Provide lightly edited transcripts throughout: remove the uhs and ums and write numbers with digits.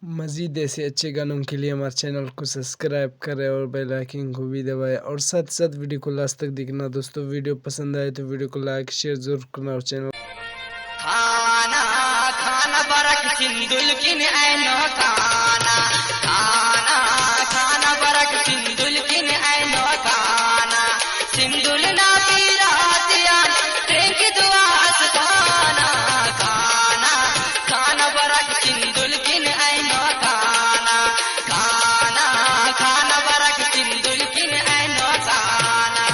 मज़ीद ऐसे अच्छे गानों के लिए हमारे चैनल को सब्सक्राइब करें और बेल आइकन को भी दबाएं और साथ साथ वीडियो को लास्ट तक देखना। दोस्तों वीडियो पसंद आए तो वीडियो को लाइक शेयर जरूर करना और चैनल खाना खाना बरक सिंदुल किन ऐनो खाना खाना खाना बरक सिंदुल किन ऐनो खाना सिंदुल ना पीरातियान तेरी दुआ अस्ताना खाना खाना बरक सिंदुल किन ऐनो खाना खाना खाना बरक सिंदुल किन ऐनो खाना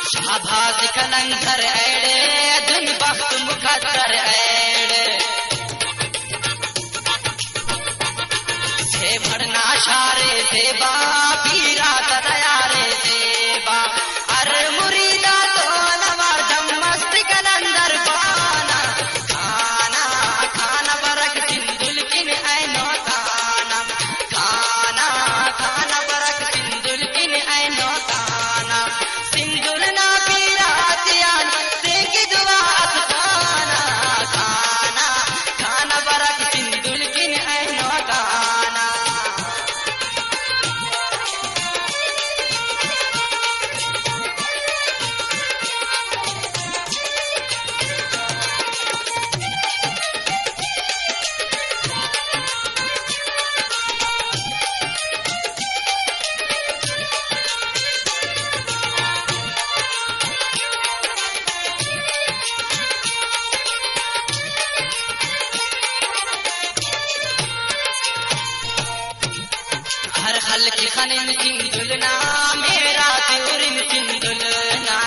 शाहबाज कलंदर ऐड़े दुन वक्त मुकद्दर ऐड़े से भरना शारे सेवा पीरा तयारे सेवा अर मुरीदा तो नवाजम मस्त कलंदर पाना खाना खाना बरक सिंदुल किन ऐनो खाना खाना खाना बरक सिंदुल किन ऐनो खाना सिंदुल ना पीरातियान तेरी दुआ अस्ताना खाना खाना बरक सिंदुल किन ऐनो खाना हर हल की खनिन सिंदुलना मेरा त्योरिन सिंदुलना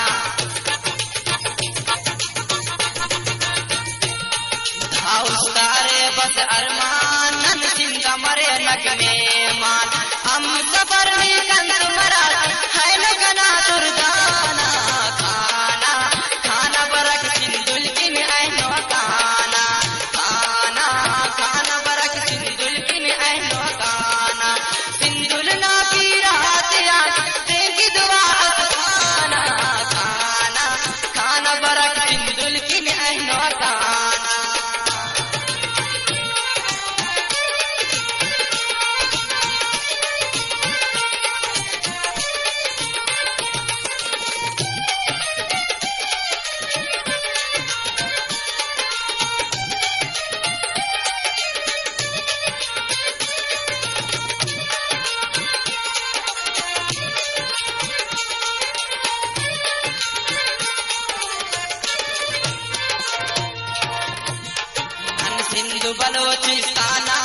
उस्तारे बस अरमान नन सिंगा मरे लगने मान हम सफर में कंद मरा है लगना दुर्गाना खाना खाना बरक सिंदुल किन ऐनो खाना खाना खाना बरक सिंदुल किन ऐनो खाना सिंदुल ना पीरातियान तेरी दुआ अस्ताना खाना खाना बरक सिंदुल किन ऐनो खाना सिंधु बलोचिस्ताना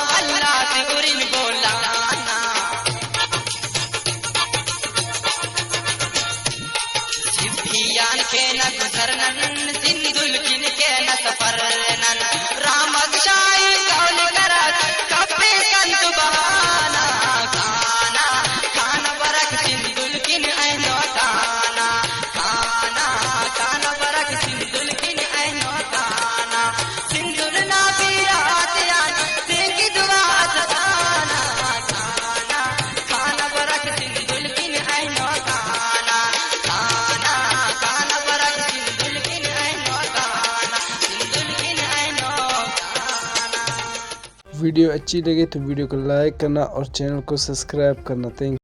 वल्ला तिगुरिन बोलाना सिद्धियान के न गुजरनन सिंधुल किन के न सफरनन रामगशाई कौल करत कपे कंत बहाना खाना खाना बरक सिंधुल किन ऐनो खाना खाना खाना बरक सिंधुल किन ऐनो खाना सिंदुल ना पीरातियान तेरी दुआ अस्ताना खाना खाना बरक सिंदुल किन ऐनो खाना खाना खाना बरक सिंदुल किन ऐनो खाना सिंदुल किन ऐनो खाना। वीडियो अच्छी लगे तो वीडियो को लाइक करना और चैनल को सब्सक्राइब करना। थैंक